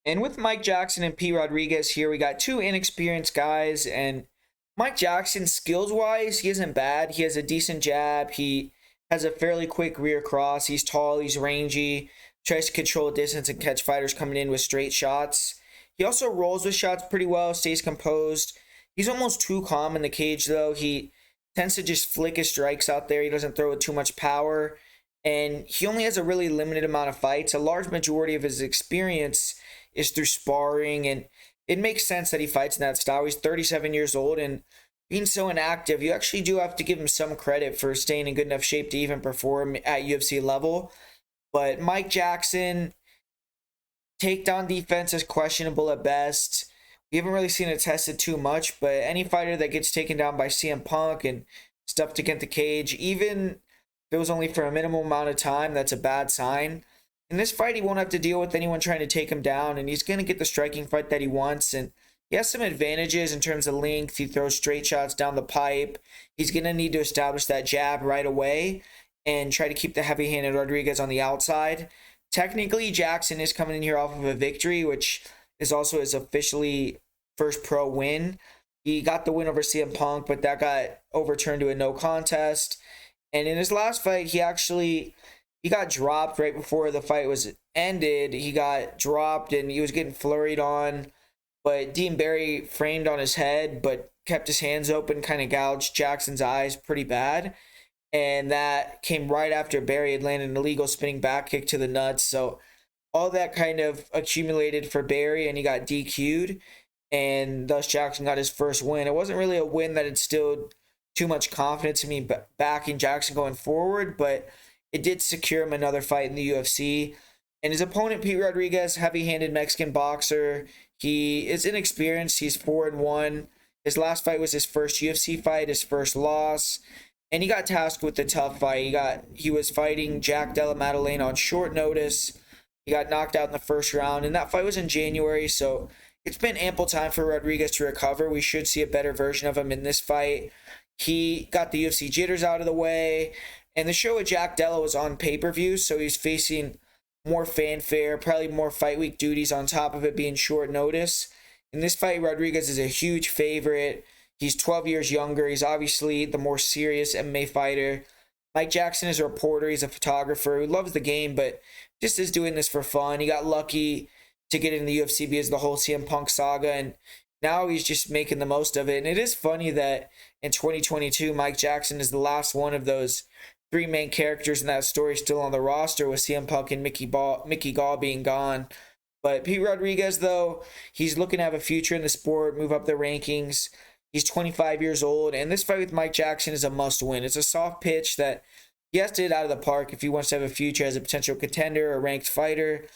And with Mike Jackson and P. Rodriguez here, we got two inexperienced guys. And Mike Jackson, skills wise, he isn't bad. He has a decent jab. He has a fairly quick rear cross. He's tall, he's rangy, tries to control distance and catch fighters coming in with straight shots. He also rolls with shots pretty well, stays composed. He's almost too calm in the cage, though. He tends to just flick his strikes out there. He doesn't throw with too much power. And he only has a really limited amount of fights. A large majority of his experience is through sparring, and it makes sense that he fights in that style. He's 37 years old, and being so inactive, you actually do have to give him some credit for staying in good enough shape to even perform at UFC level. But Mike Jackson, takedown defense is questionable at best. We haven't really seen it tested too much, but any fighter that gets taken down by CM Punk and stuffed to get the cage, even if it was only for a minimal amount of time, that's a bad sign. In this fight, he won't have to deal with anyone trying to take him down, and he's going to get the striking fight that he wants. And he has some advantages in terms of length. He throws straight shots down the pipe. He's going to need to establish that jab right away and try to keep the heavy-handed Rodriguez on the outside. Technically, Jackson is coming in here off of a victory, which is also his officially first pro win. He got the win over CM Punk, but that got overturned to a no contest. And in his last fight, he got dropped right before the fight was ended. He got dropped and he was getting flurried on, but Dean Barry framed on his head, but kept his hands open, kind of gouged Jackson's eyes pretty bad. And that came right after Barry had landed an illegal spinning back kick to the nuts. So all that kind of accumulated for Barry, and he got DQ'd, and thus Jackson got his first win. It wasn't really a win that instilled too much confidence in me backing Jackson going forward, but it did secure him another fight in the UFC. And his opponent, Pete Rodriguez, heavy-handed Mexican boxer. He is inexperienced. He's 4-1. His last fight was his first UFC fight, his first loss. And he got tasked with the tough fight. He was fighting Jack Della Maddalena on short notice. He got knocked out in the first round, and that fight was in January, so it's been ample time for Rodriguez to recover. We should see a better version of him in this fight. He got the UFC jitters out of the way, and the show with Jack Della was on pay-per-view, so he's facing more fanfare, probably more fight week duties on top of it being short notice. In this fight, Rodriguez is a huge favorite. He's 12 years younger. He's obviously the more serious MMA fighter. Mike Jackson is a reporter. He's a photographer who loves the game, but just is doing this for fun. He got lucky to get in the UFC because of the whole CM Punk saga, and now he's just making the most of it. And it is funny that in 2022, Mike Jackson is the last one of those three main characters in that story still on the roster, with CM Punk and Mickey Gall being gone. But Pete Rodriguez, though, he's looking to have a future in the sport, move up the rankings. He's 25 years old, and this fight with Mike Jackson is a must-win. It's a soft pitch that he has to hit out of the park if he wants to have a future as a potential contender or ranked fighter.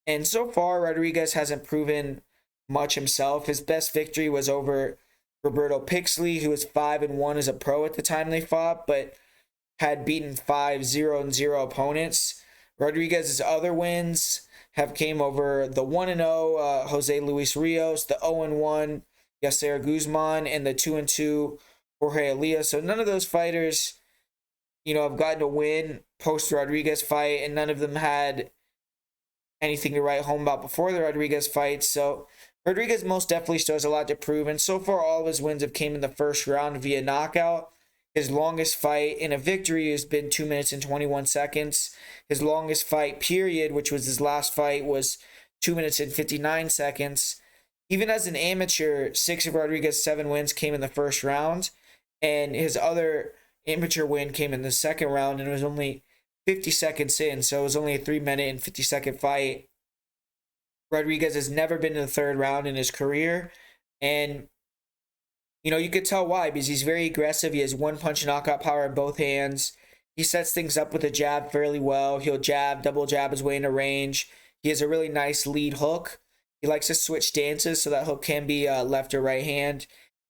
And so far, Rodriguez hasn't proven much himself. His best victory was over Roberto Pixley, who was 5-1 as a pro at the time they fought, but had beaten 5-0-0 opponents. Rodriguez's other wins have came over the 1-0 Jose Luis Rios, the 0-1 Yasser Guzman, and the 2-2 Jorge Elias. So none of those fighters, have gotten a win post Rodriguez fight, and none of them had anything to write home about before the Rodriguez fight. So Rodriguez most definitely still has a lot to prove, and so far all of his wins have came in the first round via knockout. His longest fight in a victory has been 2 minutes and 21 seconds. His longest fight period, which was his last fight, was 2 minutes and 59 seconds. Even as an amateur, 6 of Rodriguez's 7 wins came in the first round, and his other amateur win came in the second round, and it was only 50 seconds in, so it was only a 3-minute and 50-second fight. Rodriguez has never been in the third round in his career, and you could tell why, because he's very aggressive. He has one-punch knockout power in both hands. He sets things up with a jab fairly well. He'll double jab his way into range. He has a really nice lead hook. He likes to switch stances, so that hook can be left or right hand.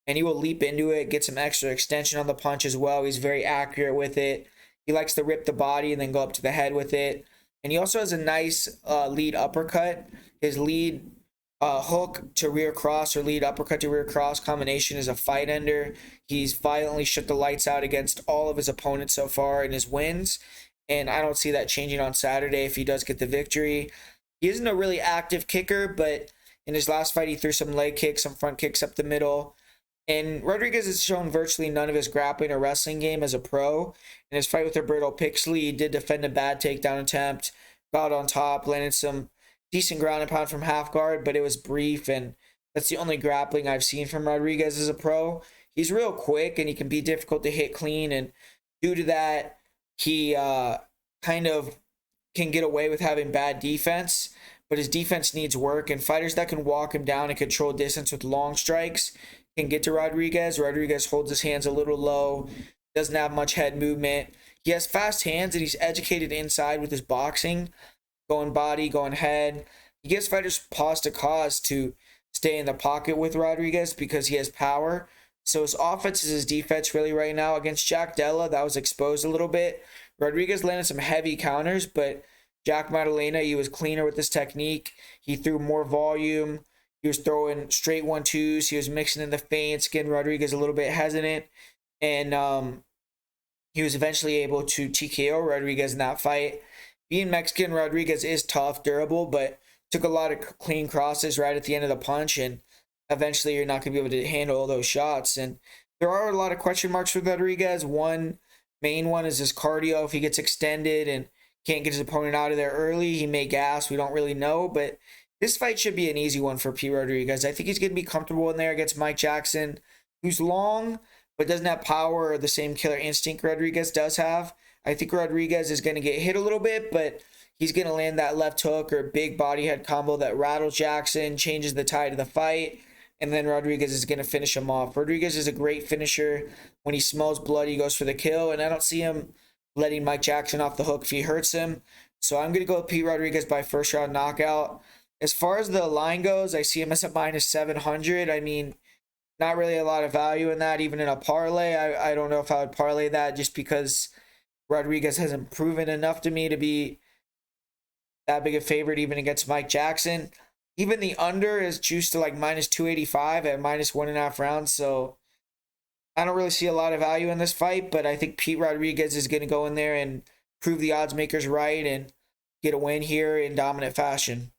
And he will leap into it, get some extra extension on the punch as well. He's very accurate with it. He likes to rip the body and then go up to the head with it. And he also has a nice lead uppercut. His lead hook to rear cross or lead uppercut to rear cross combination is a fight ender. He's violently shut the lights out against all of his opponents so far in his wins. And I don't see that changing on Saturday if he does get the victory. He isn't a really active kicker, but in his last fight, he threw some leg kicks, some front kicks up the middle. And Rodriguez has shown virtually none of his grappling or wrestling game as a pro. In his fight with Roberto Pixley, he did defend a bad takedown attempt, got on top, landed some decent ground and pound from half guard, but it was brief, and that's the only grappling I've seen from Rodriguez as a pro. He's real quick, and he can be difficult to hit clean, and due to that, he kind of can get away with having bad defense, but his defense needs work, and fighters that can walk him down and control distance with long strikes can get to Rodriguez. Rodriguez holds his hands a little low, doesn't have much head movement. He has fast hands, and he's educated inside with his boxing, going body, going head. He gives fighters pause to cause to stay in the pocket with Rodriguez because he has power. So his offense is his defense really right now. Against Jack Della, that was exposed a little bit. Rodriguez landed some heavy counters, but Jack Maddalena, he was cleaner with his technique. He threw more volume. He was throwing straight 1-2s. He was mixing in the feints, getting Rodriguez a little bit hesitant. And he was eventually able to TKO Rodriguez in that fight. Being Mexican, Rodriguez is tough, durable, but took a lot of clean crosses right at the end of the punch. And eventually you're not going to be able to handle all those shots. And there are a lot of question marks with Rodriguez. One main one is his cardio. If he gets extended and can't get his opponent out of there early, he may gas. We don't really know, but this fight should be an easy one for P. Rodriguez. I think he's going to be comfortable in there against Mike Jackson, who's long, but doesn't have power or the same killer instinct Rodriguez does have. I think Rodriguez is going to get hit a little bit, but he's going to land that left hook or big body head combo that rattles Jackson, changes the tide of the fight, and then Rodriguez is going to finish him off. Rodriguez is a great finisher. When he smells blood, he goes for the kill, and I don't see him letting Mike Jackson off the hook if he hurts him. So I'm going to go with Pete Rodriguez by first round knockout. As far as the line goes, I see him as a minus 700. I mean, not really a lot of value in that, even in a parlay. I don't know if I would parlay that just because Rodriguez hasn't proven enough to me to be that big a favorite even against Mike Jackson. Even the under is juiced to like minus 285 at minus 1.5 rounds. So I don't really see a lot of value in this fight, but I think Pete Rodriguez is going to go in there and prove the odds makers right and get a win here in dominant fashion.